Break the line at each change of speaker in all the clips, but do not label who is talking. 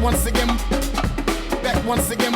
once again, back once again,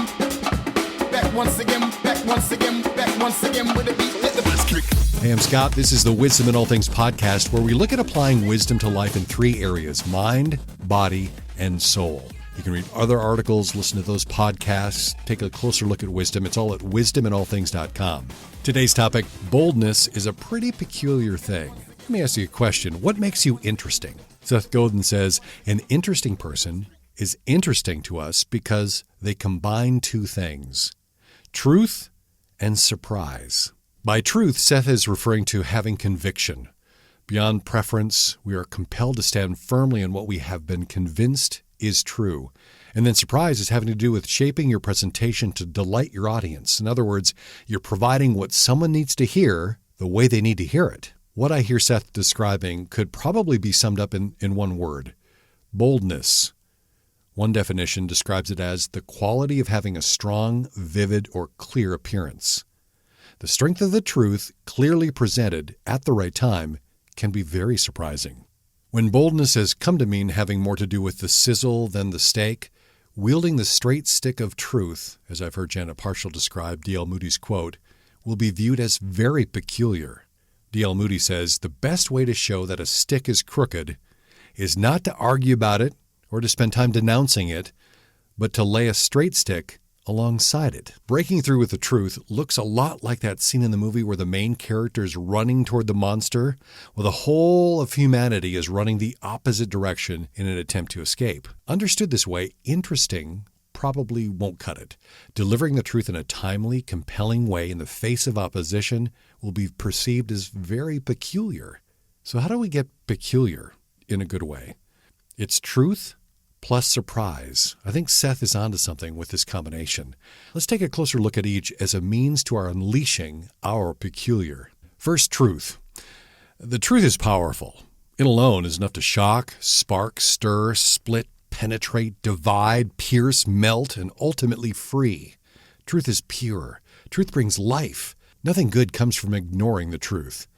back once again, back once again, back once again with a beat. Let the bass kick.
Hey, I'm Scott. This is the Wisdom in All Things podcast, where we look at applying wisdom to life in three areas: mind, body, and soul. You can read other articles, listen to those podcasts, take a closer look at wisdom. It's all at wisdominallthings.com. Today's topic: boldness is a pretty peculiar thing. Let me ask you a question. What makes you interesting? Seth Godin says, an interesting person is interesting to us because they combine two things: truth and surprise. By truth, Seth is referring to having conviction. Beyond preference, we are compelled to stand firmly in what we have been convinced is true. And then surprise is having to do with shaping your presentation to delight your audience. In other words, you're providing what someone needs to hear the way they need to hear it. What I hear Seth describing could probably be summed up in one word: boldness. One definition describes it as the quality of having a strong, vivid, or clear appearance. The strength of the truth, clearly presented at the right time, can be very surprising. When boldness has come to mean having more to do with the sizzle than the steak, wielding the straight stick of truth, as I've heard Janet Parshall describe D.L. Moody's quote, will be viewed as very peculiar. D.L. Moody says, the best way to show that a stick is crooked is not to argue about it or to spend time denouncing it, but to lay a straight stick alongside it. Breaking through with the truth looks a lot like that scene in the movie where the main character is running toward the monster, while the whole of humanity is running the opposite direction in an attempt to escape. Understood this way, interesting probably won't cut it. Delivering the truth in a timely, compelling way in the face of opposition will be perceived as very peculiar. So how do we get peculiar in a good way? It's truth plus surprise. I think Seth is onto something with this combination. Let's take a closer look at each as a means to our unleashing our peculiar. First, truth. The truth is powerful. It alone is enough to shock, spark, stir, split, penetrate, divide, pierce, melt, and ultimately free. Truth is pure. Truth brings life. Nothing good comes from ignoring the truth.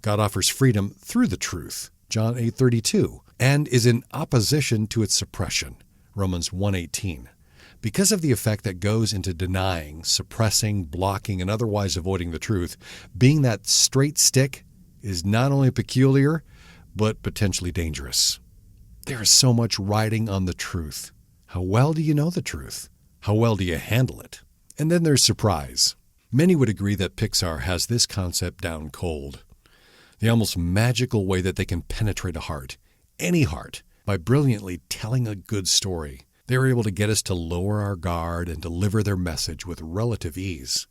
God offers freedom through the truth, John 8:32, and is in opposition to its suppression, Romans 1:18. Because of the effect that goes into denying, suppressing, blocking, and otherwise avoiding the truth, being that straight stick is not only peculiar, but potentially dangerous. There is so much riding on the truth. How well do you know the truth? How well do you handle it? And then there's surprise. Many would agree that Pixar has this concept down cold. The almost magical way that they can penetrate a heart, any heart, by brilliantly telling a good story. They are able to get us to lower our guard and deliver their message with relative ease.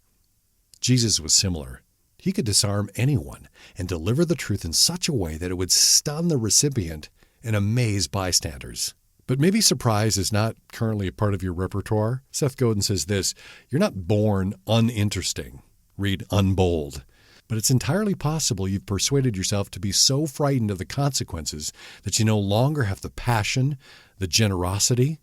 Jesus was similar. He could disarm anyone and deliver the truth in such a way that it would stun the recipient and amaze bystanders. But maybe surprise is not currently a part of your repertoire. Seth Godin says this: you're not born uninteresting. Read unbold. But it's entirely possible you've persuaded yourself to be so frightened of the consequences that you no longer have the passion, the generosity,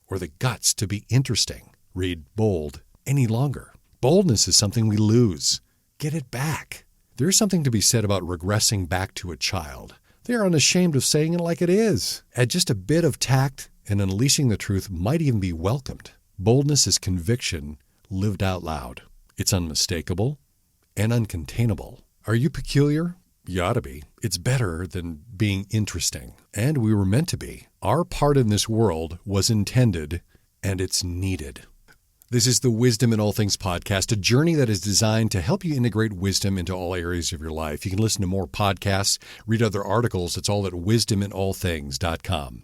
or the guts to be interesting. Read bold any longer. Boldness is something we lose. Get it back. There's something to be said about regressing back to a child. They are unashamed of saying it like it is. Add just a bit of tact, and unleashing the truth might even be welcomed. Boldness is conviction lived out loud. It's unmistakable and uncontainable. Are you peculiar? You ought to be. It's better than being interesting. And we were meant to be. Our part in this world was intended, and it's needed. This is the Wisdom in All Things podcast, a journey that is designed to help you integrate wisdom into all areas of your life. You can listen to more podcasts, read other articles. It's all at wisdominallthings.com.